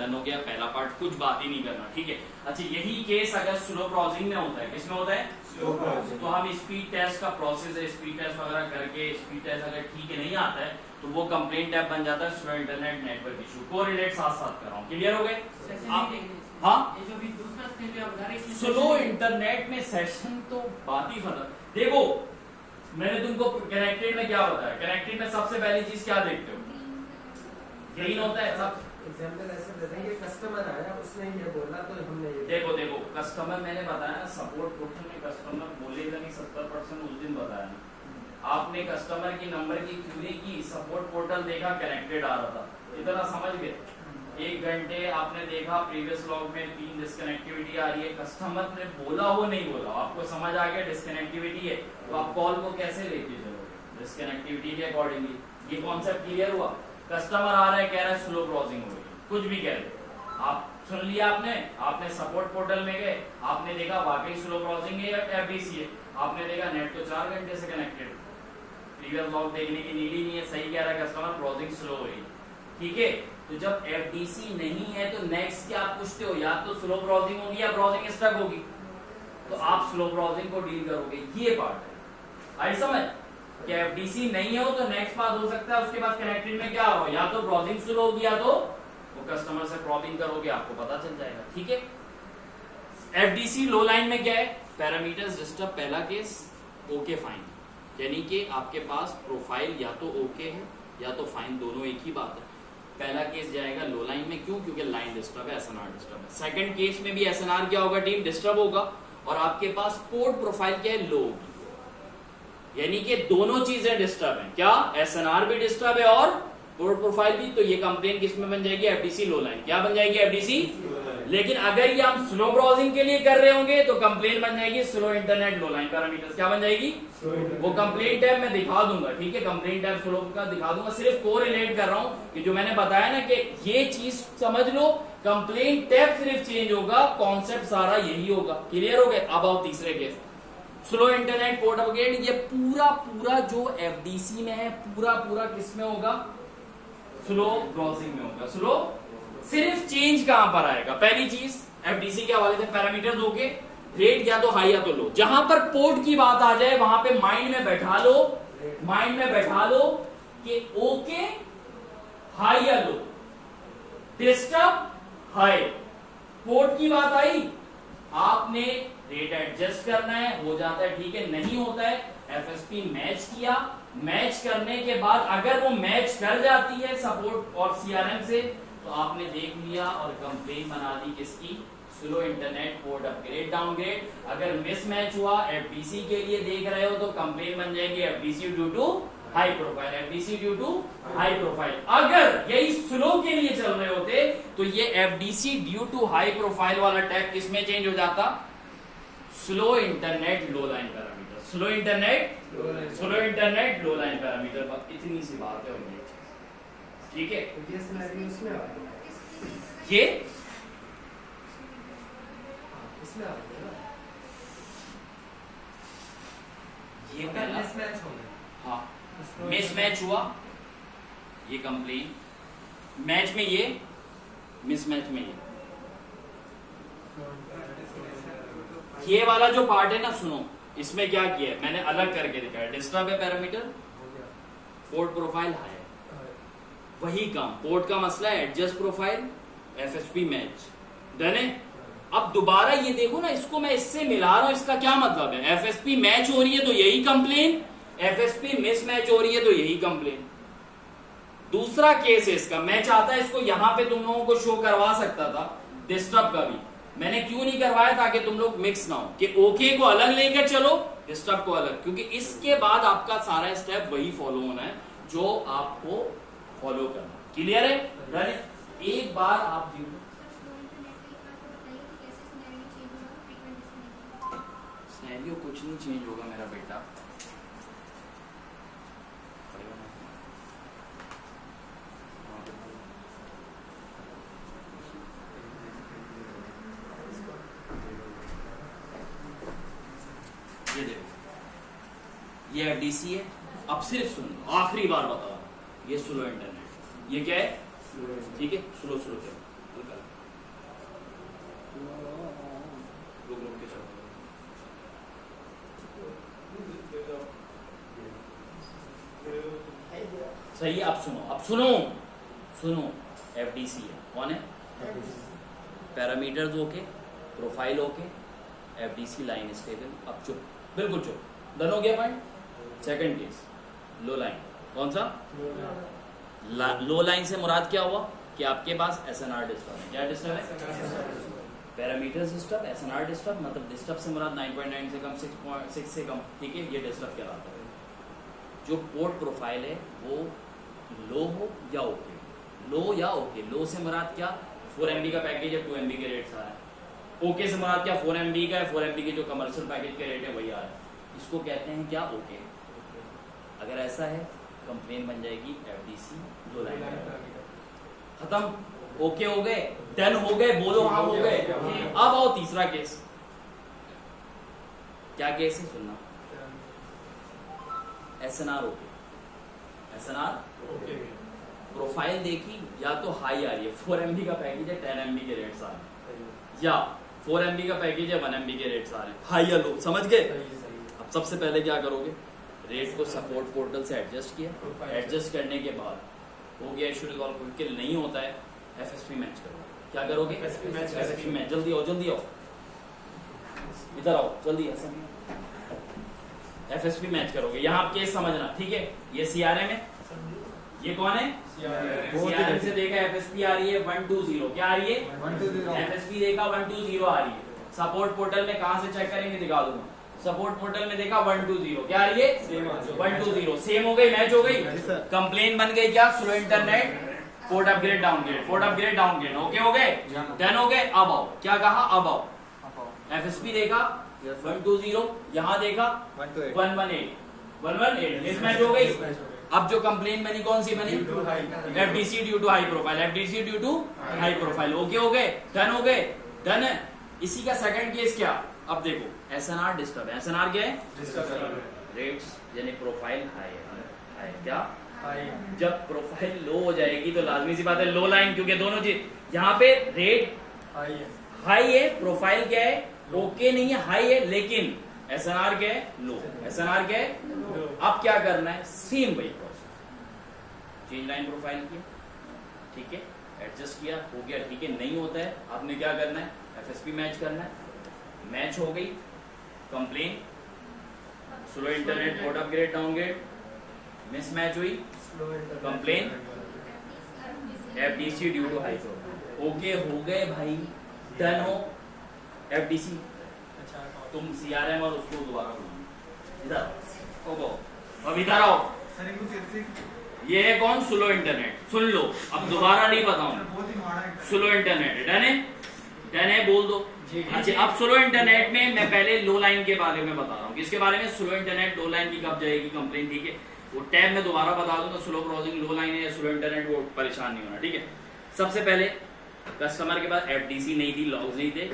Done हो गया पहला पार्ट, कुछ बात ही नहीं करना, ठीक है। अच्छा यही केस अगर स्लो ब्राउजिंग में होता है, किसमें होता है? Slow browsing. तो हम स्पीड टेस्ट का प्रोसेस है, स्पीड टेस्ट वगैरह करके स्पीड टेस्ट अगर ठीक है नहीं आता है तो वो कंप्लेंट टैब बन जाता है slow internet network issue. Correlate साथ साथ कर रहा हूँ, क्लियर हो गए? हाँ स्लो इंटरनेट में सेशन तो बात ही खत्म। देखो मैंने तुमको कनेक्टेड में क्या बताया, कनेक्टेड में सबसे पहली चीज क्या देखते हो? यही होता है सब। एग्जांपल ऐसे देते हैं कि कस्टमर आया उसने ये बोला तो हमने ये देखो कस्टमर मैंने बताया ना, सपोर्ट पोर्टल में कस्टमर बोलेगा नहीं 70% उस दिन बताया ना। आपने कस्टमर की नंबर की क्यूरी की, सपोर्ट पोर्टल देखा कनेक्टेड आ रहा था, इतना समझ गए। 1 घंटे आपने देखा प्रीवियस लॉग में 3 डिस्कनेक्टिविटी आ रही है, कस्टमर ने बोला वो नहीं बोला, आपको समझ आ गया डिस्कनेक्टिविटी है, तो आप कॉल को कैसे लेके चलोगे? डिस्कनेक्टिविटी के अकॉर्डिंगली। ये कॉन्सेप्ट क्लियर हुआ? कस्टमर आ रहा है कह रहा है स्लो ब्राउजिंग हो रही है, कुछ भी कह रहे, आप सुन लिया आपने सपोर्ट पोर्टल में गए, आपने देखा वाकई स्लो ब्राउजिंग है या एफडीसी है, आपने देखा नेट तो 4 घंटे से कनेक्टेड, प्रीवियस लॉग देखने की नीड ही नहीं है, सही कह रहा है कस्टमर, ब्राउजिंग स्लो हो रही है, ठीक है। तो जब एफडीसी नहीं है तो नेक्स्ट क्या आप पूछते हो, या तो स्लो ब्राउजिंग होगी या ब्राउजिंग स्टक होगी, तो आप स्लो ब्राउजिंग को डील करोगे, ये पार्ट है। आई समझ कि एफडीसी नहीं हो तो नेक्स्ट बात हो सकता है उसके बाद कनेक्टेड में क्या हो, या तो ब्राउजिंग स्लो होगी या तो वो कस्टमर से प्रॉबिंग करोगे, आपको पता चल जाएगा, ठीक है। एफडीसी लो लाइन में क्या है? पैरामीटर्स डिस्टर्ब, पहला केस ओके फाइन, यानी कि आपके पास प्रोफाइल या तो ओके है या तो फाइन, दोनों एक ही बात है। पहला केस जाएगा लो लाइन में, क्यों? क्योंकि लाइन डिस्टर्ब है, एसएनआर डिस्टर्ब है। सेकंड केस में भी एसएनआर क्या होगा टीम? डिस्टर्ब होगा, और आपके पास पोर्ट प्रोफाइल क्या है? लो होगी, यानी कि दोनों चीजें डिस्टर्ब हैं, क्या? एसएनआर भी डिस्टर्ब है और पोर्ट प्रोफाइल भी। तो ये कंप्लेन किस में बन जाएगी? एफडीसी लो लाइन। क्या बन जाएगी? एफडीसी। लेकिन अगर ये हम स्लो ब्राउजिंग के लिए कर रहे होंगे तो कंप्लेन बन जाएगी slow internet low line parameters. क्या बन जाएगी? वो कंप्लेन टैब मैं दिखा दूंगा, ठीक है, कंप्लेन टैब स्लो का दिखा दूंगा, सिर्फ को रिलेट कर रहा हूं कि जो मैंने बताया ना कि ये चीज समझ लो, कंप्लेन टैब सिर्फ चेंज होगा, कॉन्सेप्ट सारा यही होगा। क्लियर हो गए? अब आओ तीसरे case, slow internet port upgrade. ये पूरा जो एफडीसी में है पूरा किस में होगा? स्लो ब्राउजिंग में होगा। स्लो सिर्फ चेंज कहां पर आएगा? पहली चीज एफडीसी के हवाले से पैरामीटर दोगे, रेट या तो हाई या तो लो। जहां पर पोर्ट की बात आ जाए वहां पे माइंड में बैठा लो कि ओके हाई या लो, डिस्टर्ब हाई। पोर्ट की बात आई, आपने रेट एडजस्ट करना है, हो जाता है ठीक है, नहीं होता है एफएसपी मैच किया, मैच करने के बाद अगर वो मैच कर जाती है सपोर्ट और सीआरएम से तो आपने देख लिया और कंप्लेन बना दी किसकी? Slow internet port upgrade downgrade. अगर मिसमैच हुआ एफडीसी के लिए देख रहे हो तो कंप्लेन बन जाएगी FDC due to high profile, FDC due to high profile. अगर यही स्लो के लिए चल रहे होते तो ये FDC due to high profile वाला टैग किसमें चेंज हो जाता? Slow internet low line parameter, slow internet low line parameter. इतनी सी बात है, ठीक है। ये सिनेरियो इसमें आ गया, ये इसमें आ गया ना, ये पहला मिसमैच हो गया। हाँ मिसमैच हुआ, ये कंप्लेन मैच में, ये मिसमैच में, ये वाला जो पार्ट है ना, सुनो इसमें क्या किया है मैंने अलग करके दिखाया। डिस्टर्ब है पैरामीटर, पोर्ट प्रोफाइल हाई, वही काम पोर्ट का मसला है, adjust profile FSP match done है। अब दोबारा ये देखो ना, इसको मैं इससे मिला रहा हूं, इसका क्या मतलब है? एफएसपी मैच हो रही है तो यही कंप्लेन, एफएसपी मिसमैच हो रही है तो यही कंप्लेन। दूसरा केस है इसका, मैं चाहता इसको यहां पे तुम लोगों को शो करवा सकता था डिस्टर्ब का भी, मैंने क्यों नहीं करवाया? ताकि तुम लोग मिक्स ना हो कि ओके को अलग लेकर चलो, डिस्टर्ब को अलग, क्योंकि इसके बाद आपका सारा स्टेप वही फॉलो होना है जो आपको फॉलो करना। क्लियर है? डन। एक बार आप सिनेरियो कुछ नहीं चेंज होगा मेरा बेटा, ये देखो ये एफडीसी है। अब सिर्फ सुन, आखिरी बार बता, ये स्लो इंटरनेट, ये क्या है? ठीक है, स्लो क्या रुक रुक के चलो। सही है, अब सुनो FDC है, कौन है? Parameters okay, profile okay, FDC line stable. अब चुप, बिल्कुल चुप, डन हो गया पॉइंट। सेकंड केस लो लाइन, कौन सा? लो लाइन से मुराद क्या हुआ कि आपके पास SNR डिस्टर्ब है। क्या डिस्टर्ब है? पैरामीटर्स डिस्टर्ब, SNR डिस्टर्ब, मतलब डिस्टर्ब से मुराद 9.9 से कम, 6.6 से कम, ठीक है, ये डिस्टर्ब कहलाता है। जो पोर्ट प्रोफाइल है वो लो हो या ओके, लो या ओके। लो से मुराद क्या? 4 MB का पैकेज है, 2 MB के रेट्स आ रहे हैं। ओके से मुराद क्या? 4 MB का है, 4 MB के जो कमर्शियल पैकेज के रेट है वही आ रहा है। इसको कहते हैं क्या? ओके। अगर ऐसा है कंप्लेन बन जाएगी FDC लो लाइन, खत्म। ओके हो गए, डन हो गए, बोलो हाँ हो गए। अब आओ तीसरा केस। क्या केस है? सुनना। SNR ओके, SNR प्रोफाइल देखी, या तो हाई आ रही है, 4 MB का पैकेज है, 10 MB के रेट्स आ रहे हैं, या 4 MB का पैकेज है, 1 MB के रेट्स आ रहे हैं, हाई या लो, समझ गए? अब सबसे पहले क्या करोगे? रेट को सपोर्ट पोर्टल से एडजस्ट किया, एडजस्ट करने के बाद हो गया इशू रिजॉल्व। नहीं होता है FSP मैच करो। क्या करोगे? FSP match. जल्दी आओ, इधर आओ जल्दी। FSP मैच करोगे। यहाँ आप केस समझना, ठीक है? ये CRM है, ये कौन है? CRM से देखा FSP आ रही है 120, क्या आ रही है? 120। FSP देखा 120 आ रही है। सपोर्ट पोर्टल में कहां से चेक करेंगे? दिखा दूंगा। सपोर्ट पोर्टल में देखा 120, क्या आ रही है? 120। सेम हो गई, मैच हो गई। कंप्लेन बन गई क्या? Slow internet, port upgrade downgrade, port upgrade downgrade. Okay हो गए, डन हो गए। अब आओ, क्या कहा? अब आओ। FSP देखा 120, यहाँ देखा 118, मिसमैच हो गई। अब जो कंप्लेन बनी कौन सी बनी? FDC due to high profile, FDC due to high profile. Okay हो गए, डन हो गए, डन है। इसी का सेकंड केस क्या? अब देखो SNR डिस्टर्ब है। SNR क्या है? रेट्स यानी प्रोफाइल हाई है, क्या? जब प्रोफाइल लो हो जाएगी तो लाजमी सी बात है लो लाइन, क्योंकि दोनों चीज यहाँ पे रेट हाई है, प्रोफाइल क्या है? ओके नहीं है, हाई है, लेकिन SNR क्या है? लो। SNR क्या है? अब क्या करना है? सेम वही प्रोसेस, चेंज लाइन प्रोफाइल किया, ठीक है, एडजस्ट किया, हो गया, ठीक है। नहीं होता है, आपने क्या करना है? FSP मैच करना है। मैच हो गई, complain slow internet, port upgrade downgrade, mismatch हुई, complain FDC due to high profile. Okay हो गए भाई, डन हो। FDC तुम CRM और उसको दोबारा इधर अब इधर आओ। ये है कौन? Slow internet. सुन लो, अब दोबारा नहीं बताऊंगा। स्लो इंटरनेट डन है, डन है, बोल दो। अच्छा, अब स्लो इंटरनेट में मैं पहले लो लाइन के बारे में बता रहा हूँ। किसके बारे में? स्लो इंटरनेट लो लाइन की कब जाएगी कंप्लेन, ठीक है? वो टैब में दोबारा बता दूंगा। स्लो ब्राउजिंग लो लाइन है या स्लो इंटरनेट, वो परेशान नहीं होना, ठीक है? सबसे पहले कस्टमर के पास FDC नहीं थी, लॉग्स नहीं थे,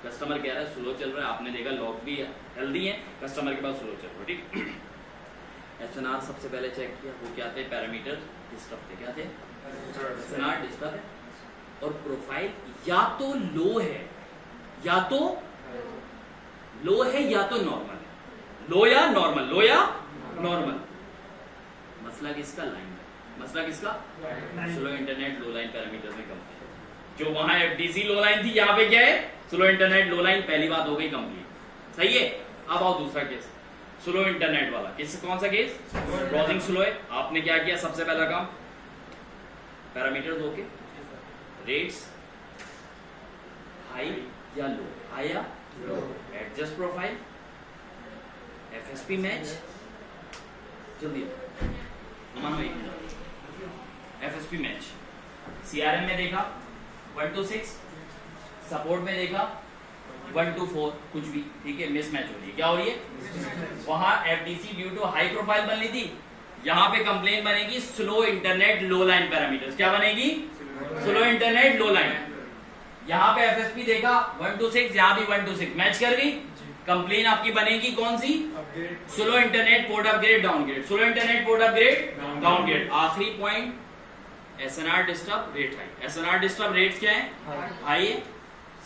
कस्टमर कह रहा है स्लो चल रहा है, आपने देखा लॉग भी हेल्दी है, कस्टमर के पास स्लो चल रहा है, ठीक। SNR सबसे पहले चेक किया, वो क्या थे? पैरामीटर डिस्टर्ब थे, क्या थे? SNR डिस्टर्ब है, और प्रोफाइल या तो लो है या तो नॉर्मल है, लो या नॉर्मल। मसला किसका? लाइन है। मसला किसका? Slow internet low line parameters में कंप्लीट। जो वहां FDC लो लाइन थी, यहाँ पे क्या है? Slow internet low line. पहली बात हो गई कंप्लीट, सही है। अब आओ दूसरा केस, स्लो इंटरनेट वाला। किस कौन सा केस? ब्राउजिंग स्लो है। आपने क्या किया? सबसे पहला काम, पैरामीटर्स ओके, रेट्स हाई या लो, हाई या लो, एडजस्ट प्रोफाइल, FSP मैच, जल्दी मानो एक FSP मैच। CRM में देखा 126, सपोर्ट में देखा 124, कुछ भी, ठीक है, मिसमैच हो रही है। क्या हो रही है? वहां FDC due to high profile बननी थी, यहाँ पे कंप्लेन बनेगी slow internet low line parameters. क्या बनेगी? Slow internet low line. यहाँ पे FSP देखा 126, यहाँ भी 126, मैच कर गई। कंप्लेन आपकी बनेगी कौन सी? Slow internet port upgrade downgrade, slow internet port upgrade downgrade. आखिरी point, SNR disturb rate high. SNR disturb rate क्या है? हाई है।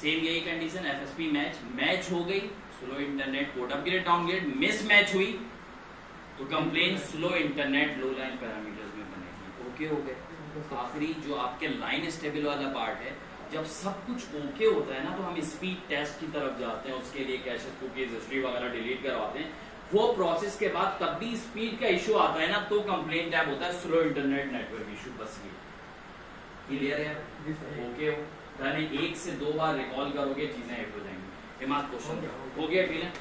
सेम यही कंडीशन एफएसपी मैच हो गई, slow internet code upgrade downgrade mismatch हुई तो complain slow internet low line parameters में बनेगी। ओके हो गए। आखिरी जो आपके लाइन स्टेबल वाला पार्ट है, जब सब कुछ ओके होता है ना तो हम स्पीड टेस्ट की तरफ जाते हैं, उसके लिए कैशेस कुकीज हिस्ट्री वगैरह डिलीट करवाते हैं। वो प्रोसेस के बाद तब भी स्पीड का इशू आता है ना तो कंप्लेन टैब होता है स्लो इंटरनेट नेटवर्क इशू। बस ये क्लियर है? ओके हो? यानी 1 से 2 बार रिकॉल करोगे चीजें हिट हो जाएंगी। हिमात क्वेश्चन हो गया? क्लियर?